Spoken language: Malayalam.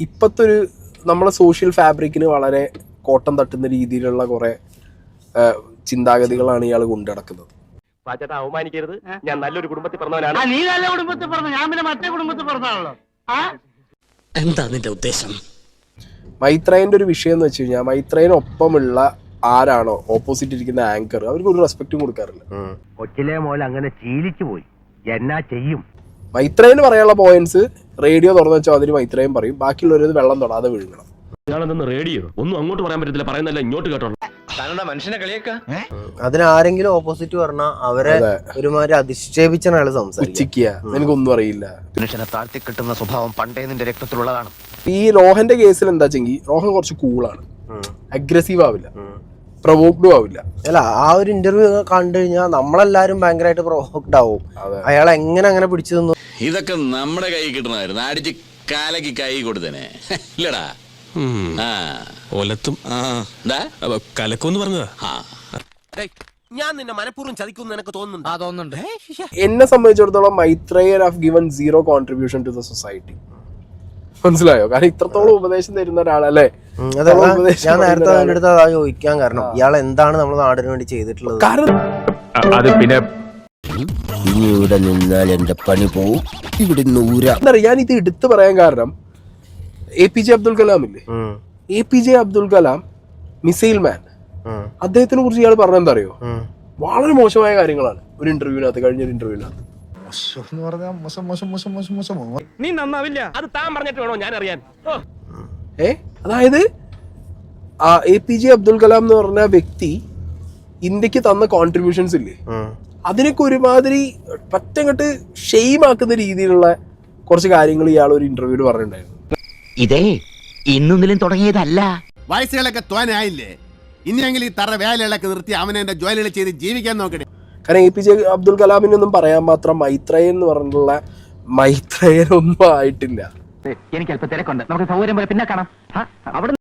ഇപ്പോഴത്തെ ഒരു നമ്മളെ സോഷ്യൽ ഫാബ്രിക്കിന് വളരെ കോട്ടം തട്ടുന്ന രീതിയിലുള്ള കുറെ ചിന്താഗതികളാണ് ഇയാൾ കൊണ്ടു നടക്കുന്നത്. അവമാനിക്കരുത്, ഞാൻ നല്ലൊരു കുടുംബത്തിൽ പറഞ്ഞവനാണ്. നീ നല്ല കുടുംബത്തിൽ പറഞ്ഞു, ഞാൻ പിന്നെ മറ്റേ കുടുംബത്തിൽ പറഞ്ഞാണല്ലോ. എന്താ നിന്റെ ഉദ്ദേശം? മൈത്രേയന്റെ ഒരു വിഷയം എന്ന് വെച്ച് കഴിഞ്ഞാൽ മൈത്രേയനൊപ്പമുള്ള ആരാണോ ഓപ്പോസിറ്റ് ഇരിക്കുന്ന ആങ്കർ അവർക്ക് ഒരു റെസ്പെക്റ്റും കൊടുക്കാറില്ല. കൊച്ചിലെ മോൽ അങ്ങനെ ശീലിച്ചു പോയി, എന്നാ ചെയ്യും? മൈത്രേയന് പറയാനുള്ള പോയിന്റ്സ് റേഡിയോ തുറന്നു വെച്ചാൽ അതിന് മൈത്രേയൻ പറയും, ബാക്കിയുള്ളവരത് വെള്ളം തൊടാതെ വിഴുങ്ങണം. റേഡിയോ ഒന്നും അങ്ങോട്ട് പറയാൻ പറ്റത്തില്ല, പറയുന്നല്ല ഇങ്ങോട്ട് കേട്ടോ. മനുഷ്യനെ കളിയാക്ക അതിനാരെങ്കിലും ഓപ്പോസിറ്റ് പറഞ്ഞാൽ അവരെ ഒരുമാതിരി അധിക്ഷേപിച്ചാണ് അയാൾ സംസാരിക്കുക. എനിക്കൊന്നും അറിയില്ല. മനുഷ്യനെ താഴ്ത്തി കിട്ടുന്ന സ്വഭാവം പണ്ടേ നിന്റെ രക്തത്തിലുള്ളതാണ്. ഈ റോഹന്റെ കേസിൽ എന്താ വെച്ചെങ്കിൽ റോഹൻ കുറച്ച് കൂളാണ്, അഗ്രസീവ് ആവില്ല, പ്രൊവോക്ഡും ആവില്ല. അല്ല, ആ ഒരു ഇന്റർവ്യൂ കണ്ടു കഴിഞ്ഞാൽ നമ്മളെല്ലാരും ഭയങ്കരമായിട്ട് പ്രൊവോക്ഡ് ആവും. അയാൾ എങ്ങനെ അങ്ങനെ പിടിച്ചു തന്നു. ഇതൊക്കെ നമ്മുടെ കൈ കിട്ടണമായിരുന്നു, അടിച്ച് കാലക്ക് കൈ കൊടുത്തേനെ ഇല്ലടാ. ഒലത്തും കലക്കൊന്ന് പറഞ്ഞതാ. ഞാൻ നിന്നെ മനഃപൂർവ്വം ചതിക്കുന്നു എനിക്ക് തോന്നുന്നുണ്ട്. എന്നെ സംബന്ധിച്ചിടത്തോളം Maitreyan have given zero contribution to the society. മനസ്സിലായോ? കാരണം ഇത്രത്തോളം ഉപദേശം തരുന്ന ഒരാളല്ലേ. ഞാൻ നേരത്തെ അതിന്റെ അടുത്ത് അതാ ചോദിക്കാൻ കാരണം, ഇയാൾ എന്താണ് നമ്മുടെ നാടിന് വേണ്ടി ചെയ്തിട്ടുള്ളത്? അത് പിന്നെ ഇവിടെ നിന്നാൽ എന്റെ പണി പോവും, ഇവിടെ എന്താ ഞാൻ ഇത് എടുത്തു പറയാൻ കാരണം, APJ അബ്ദുൽ കലാം ഇല്ലേ, APJ അബ്ദുൽ കലാം മിസൈൽ മാൻ, അദ്ദേഹത്തിനെ കുറിച്ച് ഇയാൾ പറഞ്ഞ എന്താ അറിയോ? വളരെ മോശമായ കാര്യങ്ങളാണ് ഒരു ഇന്റർവ്യൂവിനകത്ത്, കഴിഞ്ഞൊരു ഇന്റർവ്യൂവിനകത്ത്. നീ നന്നാവില്ല, അത് താൻ പറഞ്ഞിട്ട് വേണോ ഞാൻ അറിയാൻ? അതായത് APJ അബ്ദുൽ കലാം എന്ന് പറഞ്ഞ വ്യക്തി ഇന്ത്യക്ക് തന്ന കോൺട്രിബ്യൂഷൻസ് ഇല്ലേ, അതിനൊക്കെ ഒരുമാതിരി പറ്റങ്ങട്ട് ഷെയിം ആക്കുന്ന രീതിയിലുള്ള കുറച്ച് കാര്യങ്ങൾ ഇയാൾ ഒരു ഇന്റർവ്യൂവിൽ പറഞ്ഞിട്ടുണ്ടായിരുന്നു. ഇതേ ഇന്നൊന്നിലും തുടങ്ങിയതല്ല. വയസ്സുകളൊക്കെ തോനായില്ലേ, ഇനിയെങ്കിലും ഈ തറ വേലകളൊക്കെ നിർത്തി അവനെ എന്റെ ജോലികൾ ചെയ്ത് ജീവിക്കാൻ നോക്കണേ. കാരണം APJ അബ്ദുൽ കലാമിനൊന്നും പറയാൻ മാത്രം മൈത്രേയൻ എന്ന് പറഞ്ഞിട്ടുള്ള മൈത്രേയനൊന്നും ആയിട്ടില്ല. എനിക്ക് അല്പം തിരക്കുണ്ട്, നമുക്ക് സൗകര്യം പോലെ പിന്നെ കാണാം.